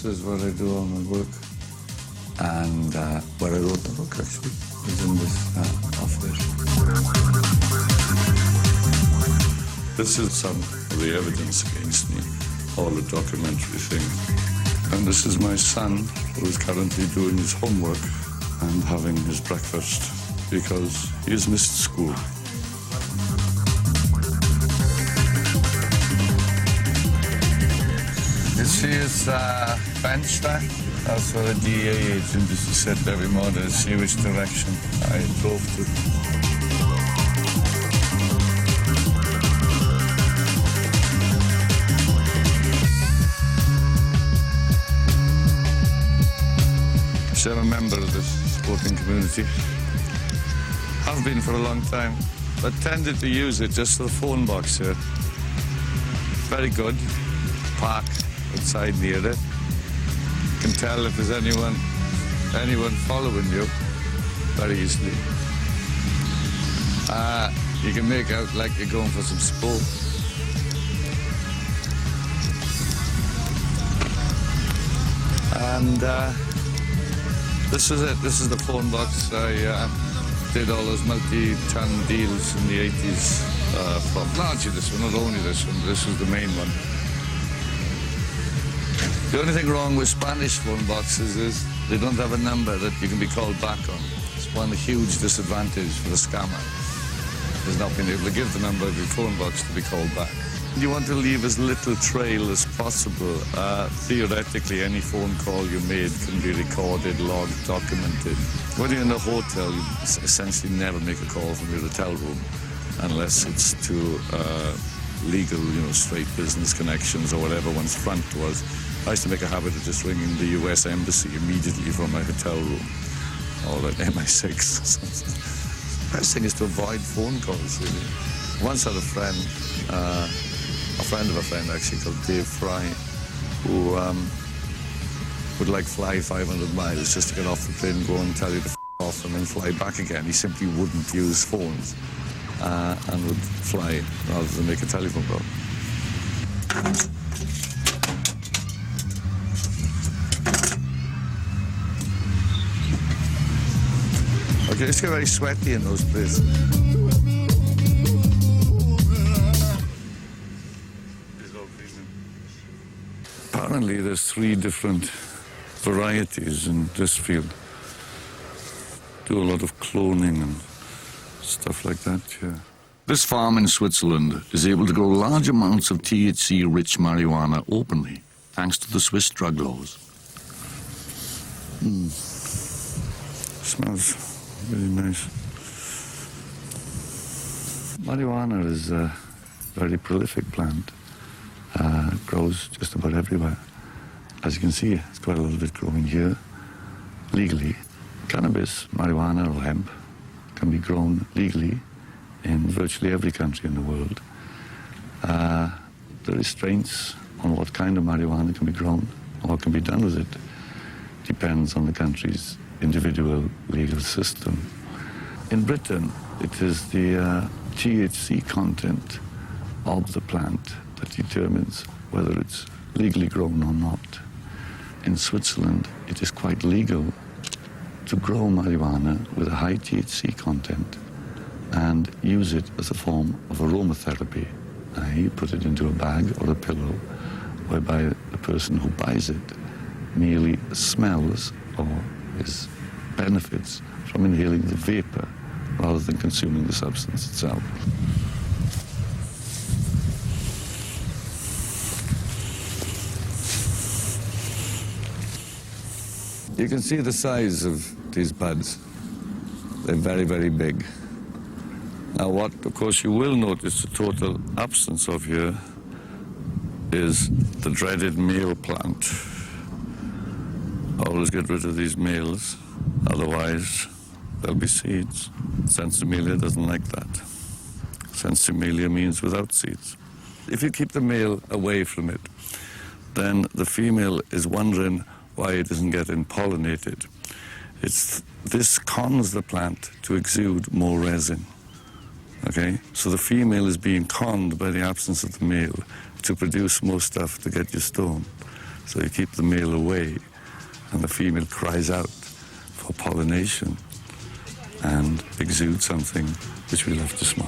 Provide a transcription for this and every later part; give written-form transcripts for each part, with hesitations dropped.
This is where I do all my work. And where I wrote the book, actually, is in this office. This is some of the evidence against me, all the documentary things. And this is my son, who is currently doing his homework and having his breakfast because he has missed school. You see his bench there? That's where the DEA agent used to sit every morning to see which direction I drove to. So I'm a member of this sporting community. I've been for a long time, but tended to use it just for the phone box here. Very good. Park outside near it. You can tell if there's anyone following you very easily. You can make out like you're going for some sport. And this is it. This is the phone box. I did all those multi-ton deals in the 80s from largely this one, not only this one, but this was the main one. The only thing wrong with Spanish phone boxes is they don't have a number that you can be called back on. It's one huge disadvantage for the scammer, is not being able to give the number of your phone box to be called back. You want to leave as little trail as possible. Theoretically, any phone call you made can be recorded, logged, documented. When you're in a hotel, you essentially never make a call from your hotel room unless it's to legal, straight business connections or whatever one's front was. I used to make a habit of just ringing the US Embassy immediately from my hotel room, or at MI6. The best thing is to avoid phone calls, really. Once had a friend of a friend actually, called Dave Fry, who would fly 500 miles just to get off the plane, go and tell you to f off and then fly back again. He simply wouldn't use phones and would fly rather than make a telephone call. Okay, it's get very sweaty in those places. Apparently there's 3 different varieties in this field. Do a lot of cloning and stuff like that, yeah. This farm in Switzerland is able to grow large amounts of THC-rich marijuana openly, thanks to the Swiss drug laws. Smells really nice. Marijuana is a very prolific plant. It grows just about everywhere. As you can see, it's quite a lot of it growing here, legally. Cannabis, marijuana or hemp can be grown legally in virtually every country in the world. The restraints on what kind of marijuana can be grown or what can be done with it depends on the country's individual legal system. In Britain, it is the THC content of the plant that determines whether it's legally grown or not. In Switzerland, it is quite legal to grow marijuana with a high THC content and use it as a form of aromatherapy. You put it into a bag or a pillow, whereby the person who buys it merely smells or benefits from inhaling the vapor rather than consuming the substance itself. You can see the size of these buds. They're very, very big. Now what, of course, you will notice the total absence of here is the dreaded male plant. Always get rid of these males, otherwise there'll be seeds. Sensimilia doesn't like that. Sensimilia means without seeds. If you keep the male away from it, then the female is wondering why it isn't getting pollinated. This cons the plant to exude more resin. Okay? So the female is being conned by the absence of the male to produce more stuff to get you stoned. So you keep the male away, and the female cries out for pollination and exudes something which we love to smoke.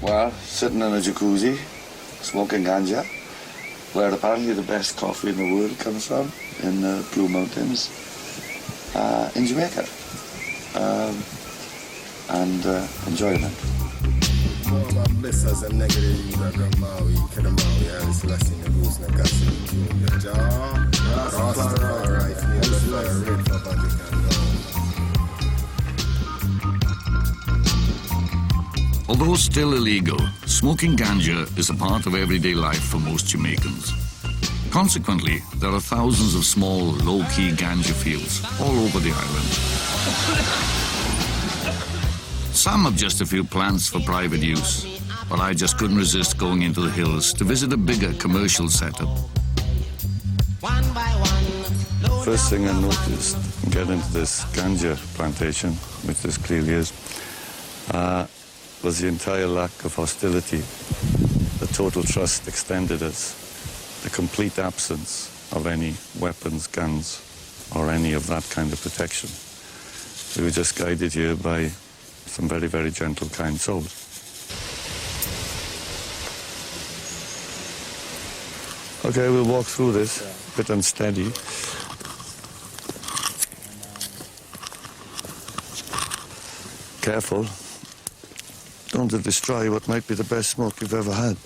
Well, sitting in a jacuzzi, smoking ganja, where apparently the best coffee in the world comes from, in the Blue Mountains, in Jamaica. And enjoying it. Although still illegal, smoking ganja is a part of everyday life for most Jamaicans. Consequently, there are thousands of small, low-key ganja fields all over the island. Some have just a few plants for private use, but I just couldn't resist going into the hills to visit a bigger commercial setup. First thing I noticed, get into this ganja plantation, which this clearly is, was the entire lack of hostility. The total trust extended us. The complete absence of any weapons, guns, or any of that kind of protection. We were just guided here by some very, very gentle, kind souls. Okay, we'll walk through this, a bit unsteady. Careful. Don't destroy what might be the best smoke you've ever had.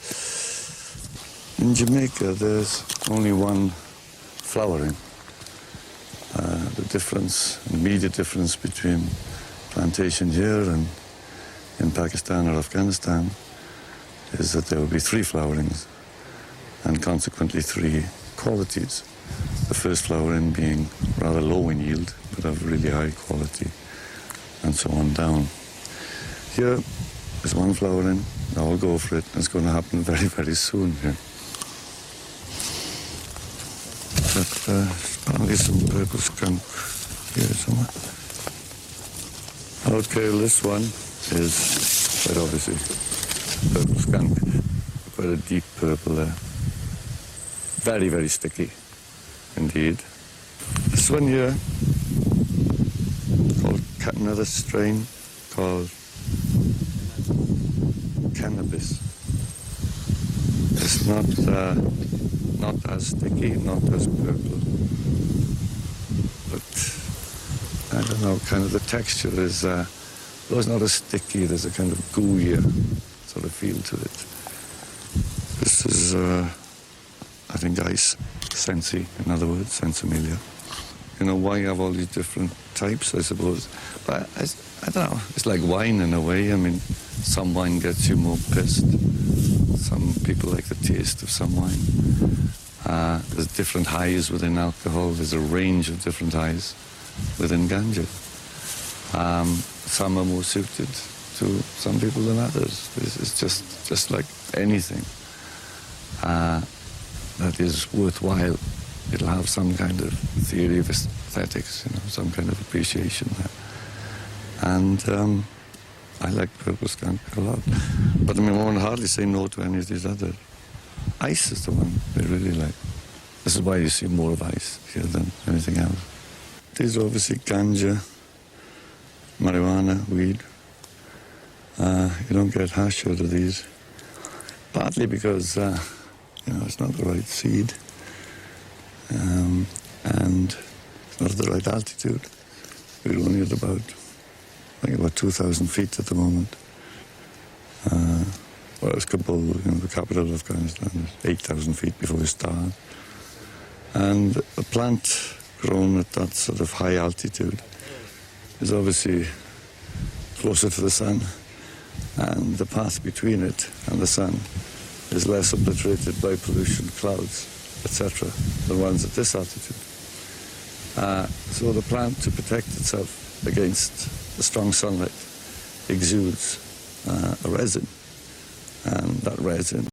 In Jamaica, there's only one flowering. The difference, immediate difference between plantation here and in Pakistan or Afghanistan is that there will be three flowerings and consequently three qualities. The first flowering being rather low in yield, but of really high quality, and so on down. Here is one flowering, I'll go for it, and it's going to happen very, very soon here. But apparently some purple skunk here somewhere. Okay, this one is quite obviously purple skunk. Quite a deep purple there. Very, very sticky indeed. This one here, called another strain called cannabis. It's not as sticky, not as purple, but I don't know, kind of the texture is, though it's not as sticky, there's a kind of gooier sort of feel to it. This is, I think, ice, sensi, in other words, sensimilia. You know, why have all these different types, I suppose? But I don't know, it's like wine in a way. I mean, some wine gets you more pissed. Some people like the taste of some wine. There's different highs within alcohol. There's a range of different highs within ganja. Some are more suited to some people than others. It's just like anything that is worthwhile. It'll have some kind of theory of aesthetics, you know, some kind of appreciation there. And I like purple skunk a lot. But I mean, one would hardly say no to any of these others. Ice is the one they really like. This is why you see more of ice here than anything else. These are obviously ganja, marijuana, weed. You don't get hash out of these. Partly because, you know, it's not the right seed. And it's not at the right altitude. We're only at about, I think, about 2,000 feet at the moment. Whereas Kabul, you know, the capital of Afghanistan, is 8,000 feet before we start. And a plant grown at that sort of high altitude is obviously closer to the sun, and the path between it and the sun is less obliterated by pollution, clouds, etc., than ones at this altitude. So the plant, to protect itself against the strong sunlight, exudes a resin, and that resin